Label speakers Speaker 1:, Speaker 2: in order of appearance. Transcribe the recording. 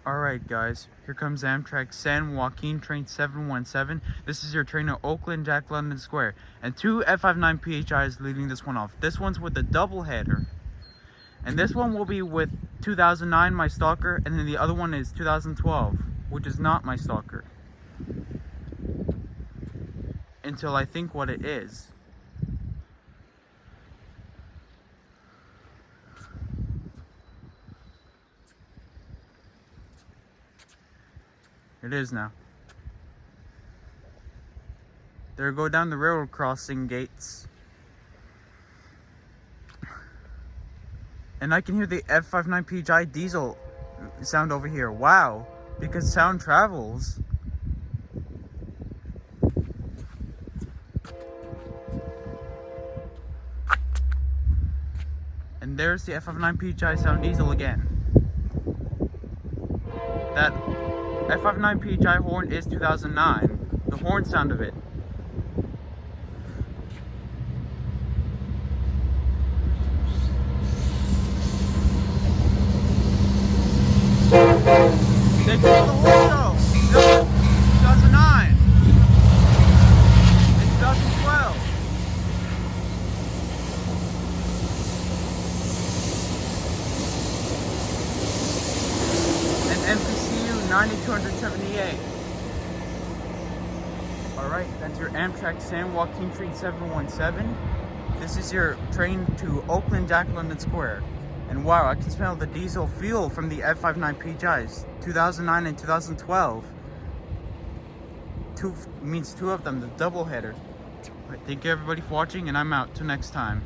Speaker 1: Alright guys, here comes Amtrak San Joaquin train 717. This is your train to Oakland, Jack London Square. And two F59PHI's leading this one off. This one's with the doubleheader. And this one will be with 2009, my stalker, and then the other one is 2012, which is not my stalker. Until I think what it is. It is now. There, go down the railroad crossing gates. And I can hear the F59PHI diesel sound over here. Wow, because sound travels. And there's the F59PHI sound diesel again. That F59PHI horn is 2009. The horn sound of it. They took the horn show. 2009. And 2012. And MPCU 9278. Alright, that's your Amtrak San Joaquin train 717. This is your train to Oakland, Jack London Square. And wow, I can smell the diesel fuel from the F59PHI's 2009 and 2012. Means two of them, the doubleheader. Alright, thank you everybody for watching, and I'm out. Till next time.